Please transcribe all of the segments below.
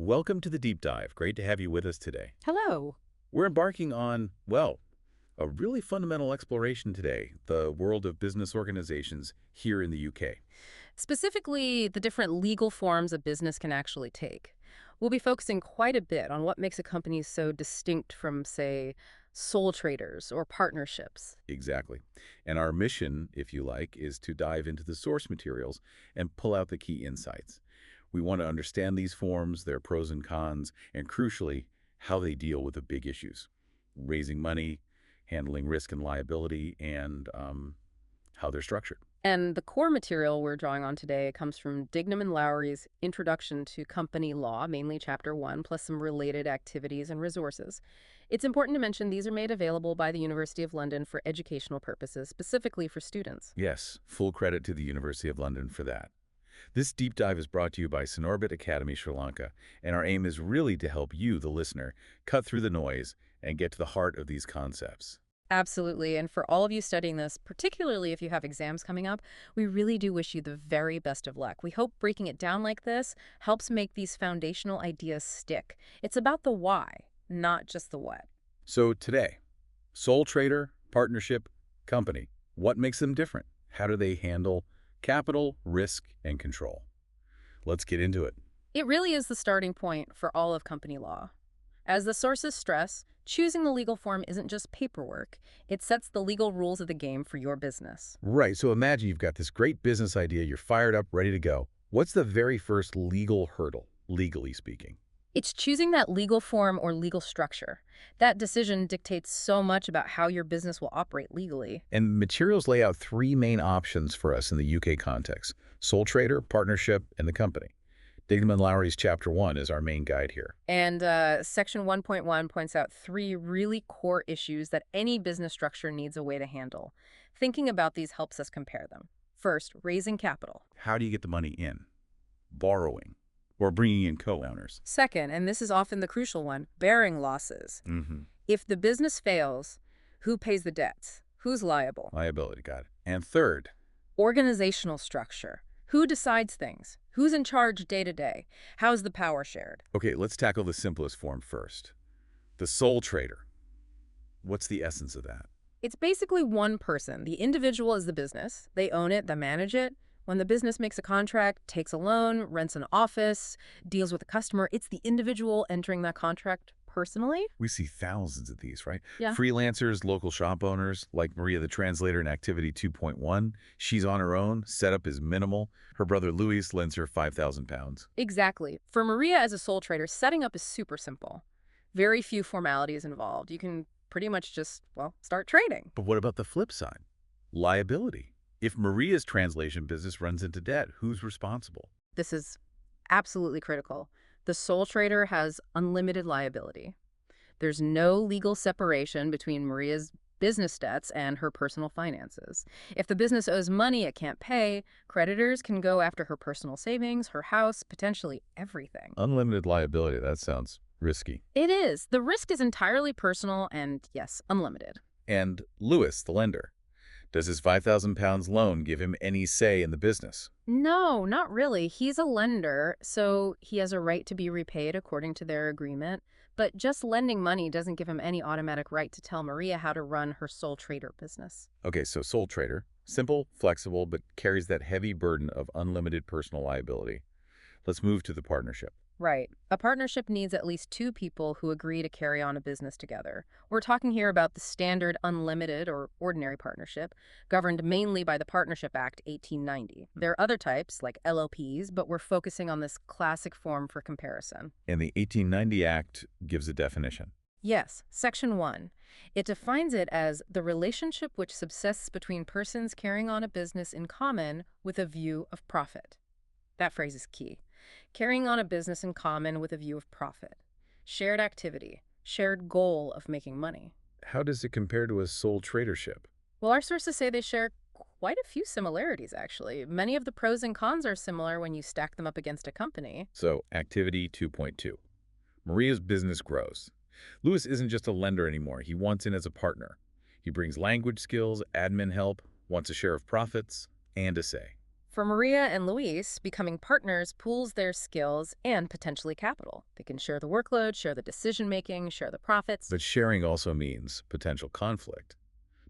Welcome to the Deep Dive. Great to have you with us today. Hello. We're embarking on, well, a really fundamental exploration today, the world of business organizations here in the UK. Specifically, the different legal forms a business can actually take. We'll be focusing quite a bit on what makes a company so distinct from, say, sole traders or partnerships. Exactly. And our mission, if you like, is to dive into the source materials and pull out the key insights. We want to understand these forms, their pros and cons, and crucially, how they deal with the big issues. Raising money, handling risk and liability, and how they're structured. And the core material we're drawing on today comes from Dignam and Lowry's Introduction to Company Law, mainly Chapter 1, plus some related activities and resources. It's important to mention these are made available by the University of London for educational purposes, specifically for students. Yes, full credit to the University of London for that. This deep dive is brought to you by Sinorbit Academy, Sri Lanka, and our aim is really to help you, the listener, cut through the noise and get to the heart of these concepts. Absolutely. And for all of you studying this, particularly if you have exams coming up, we really do wish you the very best of luck. We hope breaking it down like this helps make these foundational ideas stick. It's about the why, not just the what. So today, sole trader, partnership, company, what makes them different? How do they handle capital, risk, and control? Let's get into it. It really is the starting point for all of company law. As the sources stress, choosing the legal form isn't just paperwork. It sets the legal rules of the game for your business. Right, so imagine you've got this great business idea, you're fired up, ready to go. What's the very first legal hurdle, legally speaking? It's choosing that legal form or legal structure. That decision dictates so much about how your business will operate legally. And materials lay out three main options for us in the UK context: sole trader, partnership, and the company. Dignam and Lowry's Chapter 1 is our main guide here. And Section 1.1 points out three really core issues that any business structure needs a way to handle. Thinking about these helps us compare them. First, raising capital. How do you get the money in? Borrowing, or bringing in co-owners. Second, and this is often the crucial one, bearing losses. If the business fails, who pays the debts? Who's liable? Liability, got it. And third, Organizational structure. Who decides things? Who's in charge day to day? How's the power shared? okay, let's tackle the simplest form first. The sole trader. What's the essence of that? It's basically one person. The individual is the business. They own it, they manage it. When the business makes a contract, takes a loan, rents an office, deals with a customer, it's the individual entering that contract personally. We see thousands of these, right? Yeah. Freelancers, local shop owners, like Maria the translator in Activity 2.1. She's on her own, setup is minimal. Her brother Luis lends her £5,000. Exactly. For Maria as a sole trader, setting up is super simple. Very few formalities involved. You can pretty much just, well, start trading. But what about the flip side? Liability. If Maria's translation business runs into debt, who's responsible? This is absolutely critical. The sole trader has unlimited liability. There's no legal separation between Maria's business debts and her personal finances. If the business owes money it can't pay, creditors can go after her personal savings, her house, potentially everything. Unlimited liability, that sounds risky. It is. The risk is entirely personal and, yes, unlimited. And Lewis, the lender. Does his £5,000 loan give him any say in the business? No, not really. He's a lender, so he has a right to be repaid according to their agreement. But just lending money doesn't give him any automatic right to tell Maria how to run her sole trader business. Okay, so sole trader. Simple, flexible, but carries that heavy burden of unlimited personal liability. Let's move to the partnership. Right. A partnership needs at least two people who agree to carry on a business together. We're talking here about the standard unlimited or ordinary partnership, governed mainly by the Partnership Act 1890. There are other types, like LLPs, but we're focusing on this classic form for comparison. And the 1890 Act gives a definition. Yes, Section 1. It defines it as the relationship which subsists between persons carrying on a business in common with a view of profit. That phrase is key. Carrying on a business in common with a view of profit. Shared activity. Shared goal of making money. How does it compare to a sole tradership? Well, our sources say they share quite a few similarities, actually. Many of the pros and cons are similar when you stack them up against a company. So, Activity 2.2. Maria's business grows. Lewis isn't just a lender anymore. He wants in as a partner. He brings language skills, admin help, wants a share of profits, and a say. For Maria and Luis, becoming partners pools their skills and potentially capital. They can share the workload, share the decision-making, share the profits. But sharing also means potential conflict.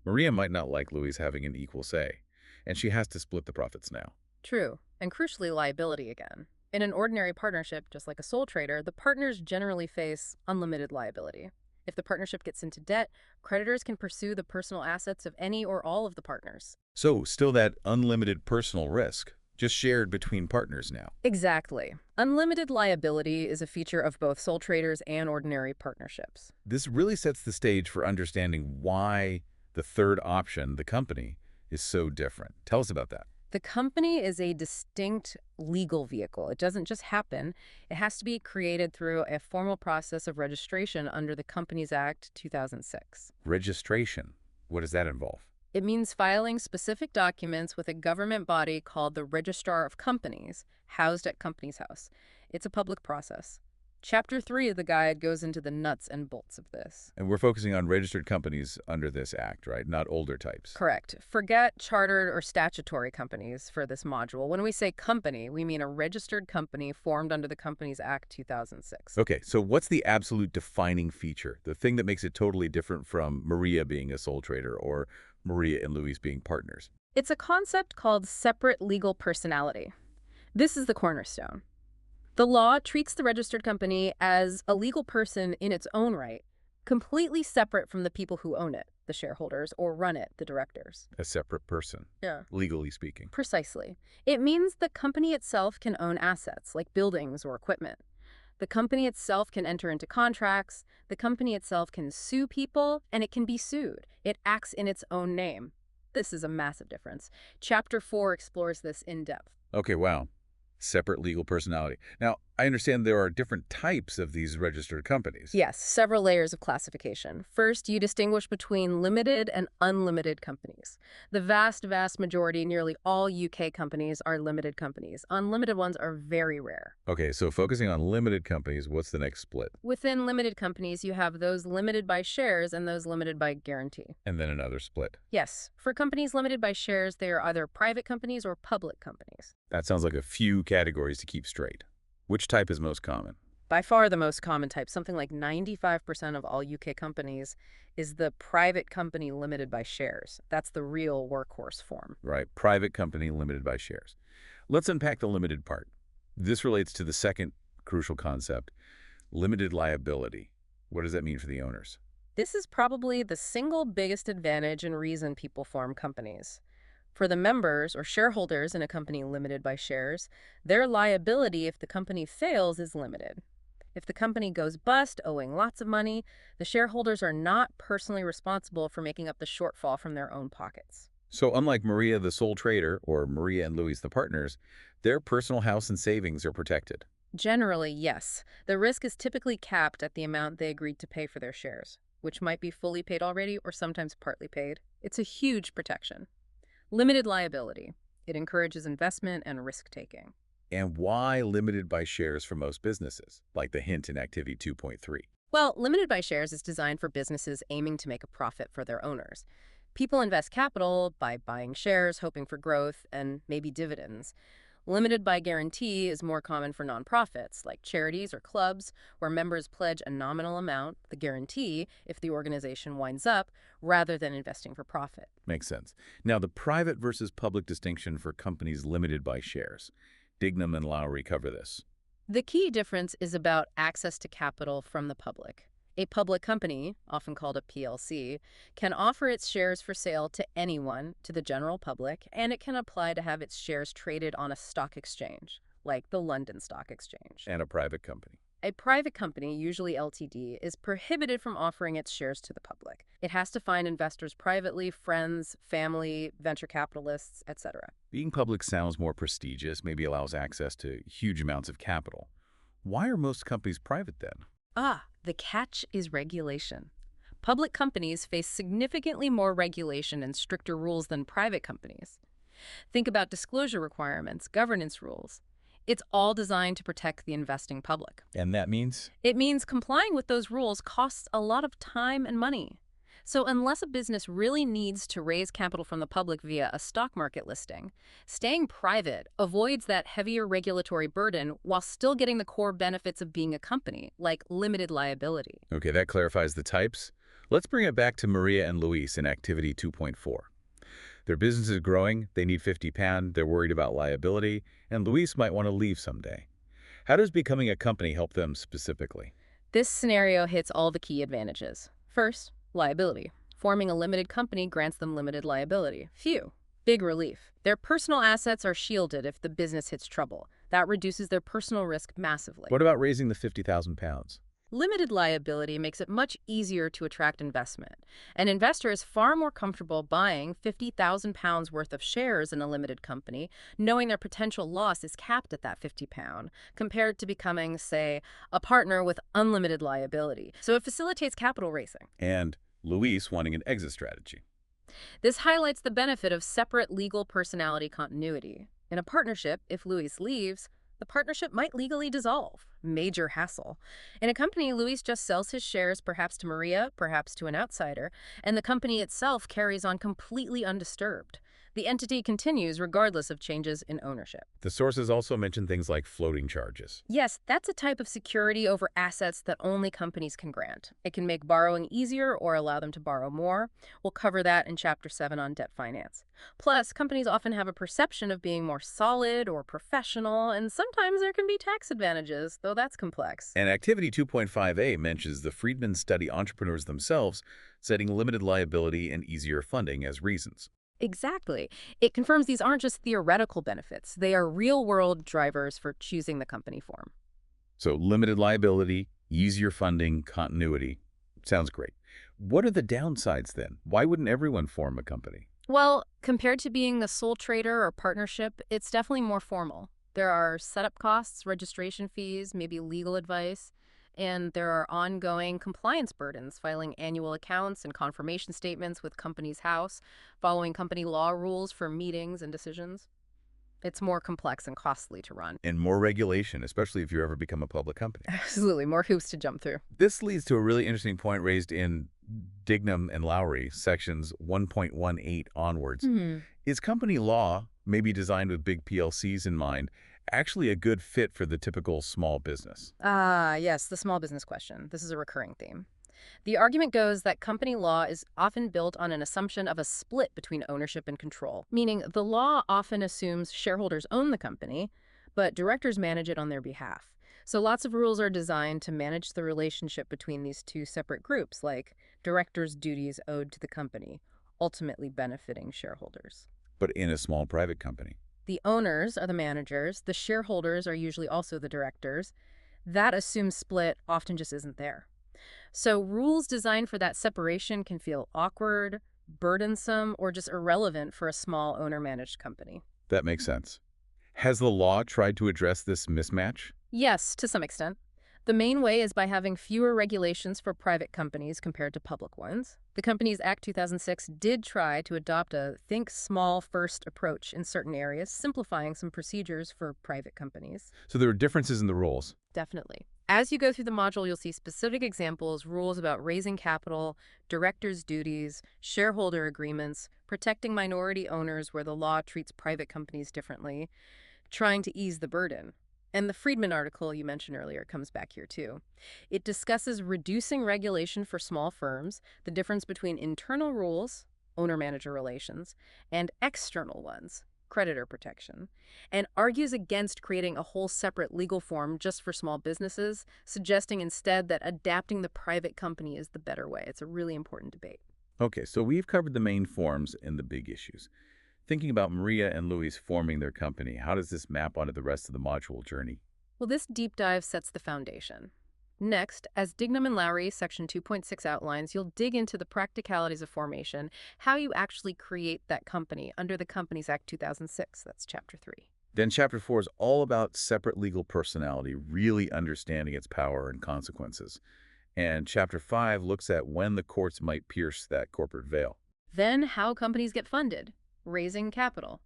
Maria might not like Louise having an equal say, and she has to split the profits now. True, and crucially, liability again. In an ordinary partnership, just like a sole trader, the partners generally face unlimited liability. If the partnership gets into debt, creditors can pursue the personal assets of any or all of the partners. So, still that unlimited personal risk, just shared between partners now. Exactly. Unlimited liability is a feature of both sole traders and ordinary partnerships. This really sets the stage for understanding why the third option, the company, is so different. Tell us about that. The company is a distinct legal vehicle. It doesn't just happen. It has to be created through a formal process of registration under the Companies Act 2006. Registration. What does that involve? It means filing specific documents with a government body called the Registrar of Companies, housed at Companies House. It's a public process. Chapter 3 of the guide goes into the nuts and bolts of this. And we're focusing on registered companies under this act, right? Not older types. Correct. Forget chartered or statutory companies for this module. When we say company, we mean a registered company formed under the Companies Act 2006. Okay, so what's the absolute defining feature? The thing that makes it totally different from Maria being a sole trader or Maria and Luis being partners? It's a concept called separate legal personality. This is the cornerstone. The law treats the registered company as a legal person in its own right, completely separate from the people who own it, the shareholders, or run it, the directors. A separate person, Yeah. legally speaking. Precisely. It means the company itself can own assets, like buildings or equipment. The company itself can enter into contracts, the company itself can sue people, and it can be sued. It acts in its own name. This is a massive difference. Chapter 4 explores this in depth. Okay, wow. Separate legal personality. Now, I understand there are different types of these registered companies. Yes, several layers of classification. First, you distinguish between limited and unlimited companies. The vast majority, nearly all UK companies, are limited companies. Unlimited ones are very rare. Okay, so focusing on limited companies, what's the next split? Within limited companies, you have those limited by shares and those limited by guarantee. And then another split. Yes, for companies limited by shares, they are either private companies or public companies. That sounds like a few categories to keep straight. Which type is most common? By far the most common type, something like 95% of all UK companies, is the private company limited by shares. That's the real workhorse form. Right, private company limited by shares. Let's unpack the limited part. This relates to the second crucial concept, limited liability. What does that mean for the owners? This is probably the single biggest advantage and reason people form companies. For the members or shareholders in a company limited by shares, their liability if the company fails is limited. If the company goes bust, owing lots of money, the shareholders are not personally responsible for making up the shortfall from their own pockets. So unlike Maria the sole trader or Maria and Luis the partners, their personal house and savings are protected. Generally, yes. The risk is typically capped at the amount they agreed to pay for their shares, which might be fully paid already or sometimes partly paid. It's a huge protection. Limited liability. It encourages investment and risk-taking. And why limited by shares for most businesses, like the hint in Activity 2.3? Well, limited by shares is designed for businesses aiming to make a profit for their owners. People invest capital by buying shares, hoping for growth, and maybe dividends. Limited by guarantee is more common for nonprofits, like charities or clubs, where members pledge a nominal amount, the guarantee, if the organization winds up, rather than investing for profit. Makes sense. Now, the private versus public distinction for companies limited by shares. Dignam and Lowry cover this. The key difference is about access to capital from the public. A public company, often called a PLC, can offer its shares for sale to anyone, to the general public, and it can apply to have its shares traded on a stock exchange, like the London Stock Exchange. And a private company. A private company, usually Ltd, is prohibited from offering its shares to the public. It has to find investors privately, friends, family, venture capitalists, etc. Being public sounds more prestigious, maybe allows access to huge amounts of capital. Why are most companies private then? The catch is regulation. Public companies face significantly more regulation and stricter rules than private companies. Think about disclosure requirements, governance rules. It's all designed to protect the investing public. And that means? It means complying with those rules costs a lot of time and money. So unless a business really needs to raise capital from the public via a stock market listing, staying private avoids that heavier regulatory burden while still getting the core benefits of being a company, like limited liability. Okay, that clarifies the types. Let's bring it back to Maria and Luis in Activity 2.4. Their business is growing, they need 50 pound, they're worried about liability, and Luis might want to leave someday. How does becoming a company help them specifically? This scenario hits all the key advantages. First, liability. Forming a limited company grants them limited liability. Phew. Big relief. Their personal assets are shielded if the business hits trouble. That reduces their personal risk massively. What about raising the 50,000 pounds? Limited liability makes it much easier to attract investment. An investor is far more comfortable buying £50,000 worth of shares in a limited company, knowing their potential loss is capped at that £50, compared to becoming, say, a partner with unlimited liability. So it facilitates capital raising. And Luis wanting an exit strategy. This highlights the benefit of separate legal personality continuity. In a partnership, if Luis leaves, the partnership might legally dissolve. Major hassle. In a company, Luis just sells his shares perhaps to Maria, perhaps to an outsider, and the company itself carries on completely undisturbed. The entity continues regardless of changes in ownership. The sources also mention things like floating charges. Yes, that's a type of security over assets that only companies can grant. It can make borrowing easier or allow them to borrow more. We'll cover that in Chapter 7 on debt finance. Plus, companies often have a perception of being more solid or professional, and sometimes there can be tax advantages, though that's complex. And Activity 2.5a mentions the Friedman study entrepreneurs themselves, citing limited liability and easier funding as reasons. Exactly. It confirms these aren't just theoretical benefits. They are real-world drivers for choosing the company form. So limited liability, easier funding, continuity. Sounds great. What are the downsides then? Why wouldn't everyone form a company? Well, compared to being a sole trader or partnership, it's definitely more formal. There are setup costs, registration fees, maybe legal advice, and there are ongoing compliance burdens, filing annual accounts and confirmation statements with Companies House, following company law rules for meetings and decisions. It's more complex and costly to run. And more regulation, especially if you ever become a public company. Absolutely, more hoops to jump through. This leads to a really interesting point raised in Dignam and Lowry, sections 1.18 onwards. Is company law, maybe designed with big PLCs in mind, actually a good fit for the typical small business? Yes, the small business question. This is a recurring theme. The argument goes that company law is often built on an assumption of a split between ownership and control, meaning the law often assumes shareholders own the company, but directors manage it on their behalf. So lots of rules are designed to manage the relationship between these two separate groups, like directors' duties owed to the company, ultimately benefiting shareholders. But in a small private company. The owners are the managers, the shareholders are usually also the directors. That assumed split often just isn't there. So rules designed for that separation can feel awkward, burdensome, or just irrelevant for a small owner-managed company. That makes sense. Has the law tried to address this mismatch? Yes, to some extent. The main way is by having fewer regulations for private companies compared to public ones. The Companies Act 2006 did try to adopt a think small first approach in certain areas, simplifying some procedures for private companies. So there are differences in the rules. Definitely. As you go through the module, you'll see specific examples, rules about raising capital, directors' duties, shareholder agreements, protecting minority owners where the law treats private companies differently, trying to ease the burden. And the Friedman article you mentioned earlier comes back here too. It discusses reducing regulation for small firms, the difference between internal rules, owner-manager relations, and external ones, creditor protection, and argues against creating a whole separate legal form just for small businesses, suggesting instead that adapting the private company is the better way. It's a really important debate. Okay, so we've covered the main forms and the big issues. Thinking about Maria and Luis forming their company, how does this map onto the rest of the module journey? Well, this deep dive sets the foundation. Next, as Dignam and Lowry, section 2.6 outlines, you'll dig into the practicalities of formation, how you actually create that company under the Companies Act 2006. That's chapter 3. Then chapter 4 is all about separate legal personality, really understanding its power and consequences. And chapter 5 looks at when the courts might pierce that corporate veil. Then how companies get funded, raising capital,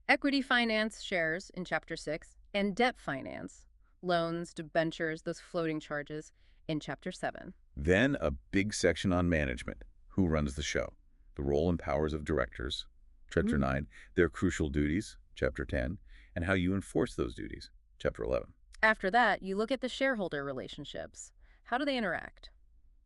equity finance shares in chapter 6, and debt finance, loans, debentures, those floating charges in chapter 7. Then a big section on management. Who runs the show? The role and powers of directors, Chapter Mm. 9, their crucial duties, Chapter 10, and how you enforce those duties, Chapter 11. After that, you look at the shareholder relationships. How do they interact?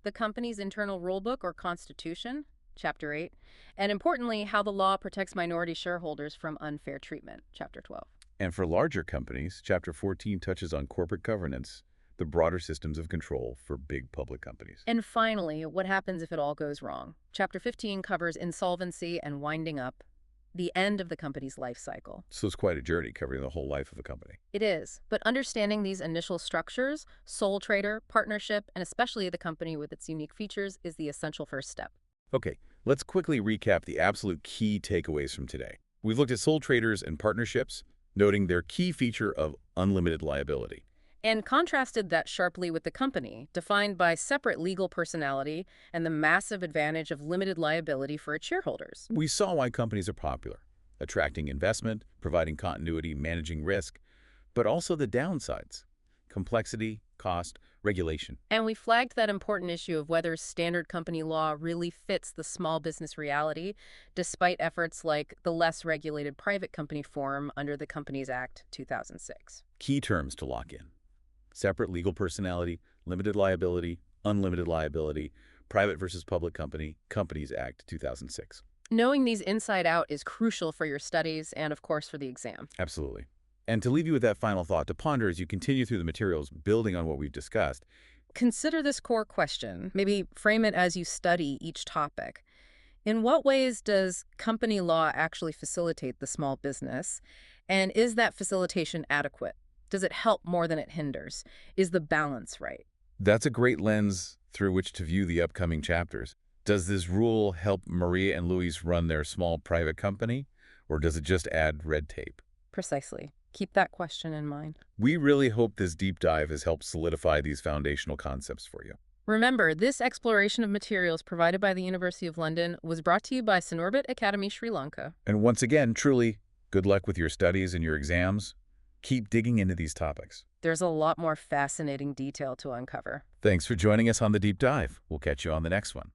The company's internal rulebook or constitution, Chapter 8, and importantly, how the law protects minority shareholders from unfair treatment, Chapter 12. And for larger companies, Chapter 14 touches on corporate governance, the broader systems of control for big public companies. And finally, what happens if it all goes wrong? Chapter 15 covers insolvency and winding up, the end of the company's life cycle. So it's quite a journey covering the whole life of a company. It is, but understanding these initial structures, sole trader, partnership, and especially the company with its unique features is the essential first step. Okay, let's quickly recap the absolute key takeaways from today. We've looked at sole traders and partnerships, noting their key feature of unlimited liability. And contrasted that sharply with the company, defined by separate legal personality and the massive advantage of limited liability for its shareholders. We saw why companies are popular, attracting investment, providing continuity, managing risk, but also the downsides: complexity, cost, regulation. And we flagged that important issue of whether standard company law really fits the small business reality, despite efforts like the less regulated private company form under the Companies Act 2006. Key terms to lock in: separate legal personality, limited liability, unlimited liability, private versus public company, Companies Act 2006. Knowing these inside out is crucial for your studies and, of course, for the exam. Absolutely. And to leave you with that final thought to ponder as you continue through the materials building on what we've discussed, Consider this core question. Maybe frame it as you study each topic. In what ways does company law actually facilitate the small business? And is that facilitation adequate? Does it help more than it hinders? Is the balance right? that's a great lens through which to view the upcoming chapters. Does this rule help Maria and Luis run their small private company, or does it just add red tape? Precisely. Keep that question in mind. We really hope this deep dive has helped solidify these foundational concepts for you. Remember, this exploration of materials provided by the University of London was brought to you by Sinorbit Academy, Sri Lanka. And once again, truly, good luck with your studies and your exams. Keep digging into these topics. There's a lot more fascinating detail to uncover. Thanks for joining us on the deep dive. We'll catch you on the next one.